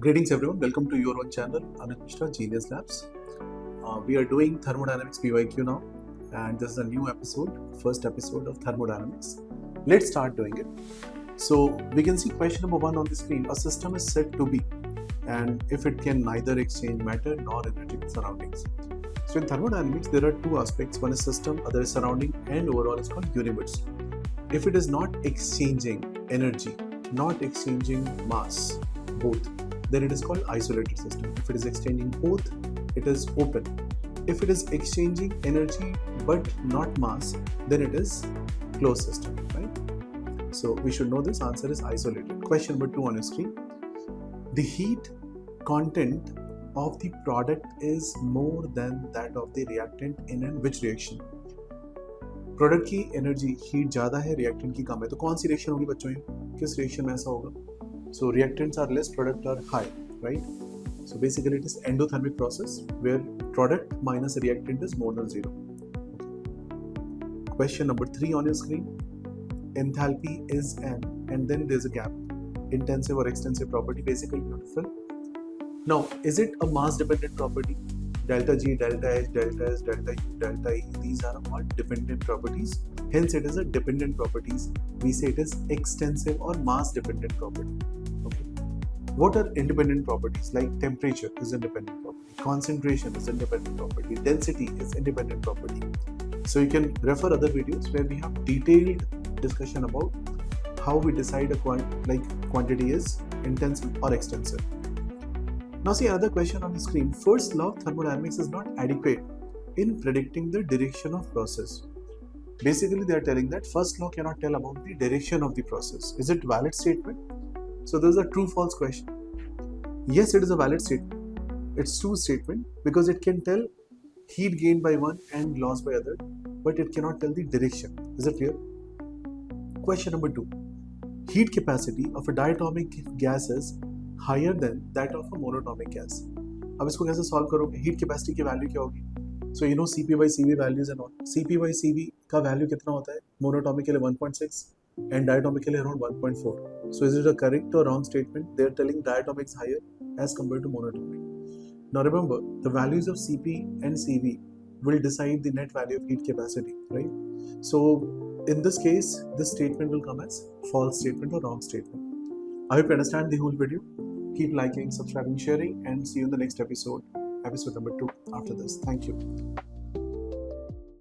Greetings everyone, welcome to your own channel, Anuj Mishra, Genius Labs. We are doing Thermodynamics PYQ now, and this is a new episode, first episode of Thermodynamics. Let's start doing it. So we can see question number 1 on the screen. A system is said to be, and if it can neither exchange matter nor energy with surroundings. So in thermodynamics, there are two aspects. One is system, other is surrounding, and overall is called universe. If it is not exchanging energy, not exchanging mass, both, then it is called isolated system. If it is exchanging both, it is open. If it is exchanging energy but not mass, then it is closed system, right? So we should know this answer is isolated. Question number 2 on your screen. The heat content of the product is more than that of the reactant in and which reaction? Product की energy heat ज़्यादा है, reactant की कम है, तो कौन सी reaction होगी बच्चों? किस रिएक्शन में ऐसा होगा? So reactants are less, product are high, right? So basically it is endothermic process where product minus reactant is more than 0. Question number 3 on your screen. Enthalpy is an, and then there's a gap, intensive or extensive property, basically beautiful. Now, is it a mass dependent property? Delta G, delta H, delta S, delta U, delta E, these are all dependent properties. Hence it is a dependent properties. We say it is extensive or mass dependent property. Okay. What are independent properties? Like temperature is independent property, concentration is independent property, density is independent property. So you can refer other videos where we have detailed discussion about how we decide a quantity is intensive or extensive. Now see another question on the screen. First law of thermodynamics is not adequate in predicting the direction of process. Basically they are telling that first law cannot tell about the direction of the process. Is it valid statement? So this is a true-false question. Yes, it is a valid statement. It's true statement because it can tell heat gained by one and lost by other, but it cannot tell the direction. Is it clear? Question number 2. Heat capacity of a diatomic gas is higher than that of a monatomic gas. अब इसको कैसे solve करोगे? Heat capacity की value क्या होगी? So you know Cp by Cv values and all. Cp by Cv का value कितना होता है? Monatomic के लिए 1.6 and diatomic के लिए around 1.4. So is it a correct or wrong statement? They are telling diatomic is higher as compared to monatomic. Now remember, the values of Cp and Cv will decide the net value of heat capacity, right? So in this case, this statement will come as false statement or wrong statement. I hope you understand the whole video. Keep liking, subscribing, sharing, and see you in the next episode number 2 after this. Thank you.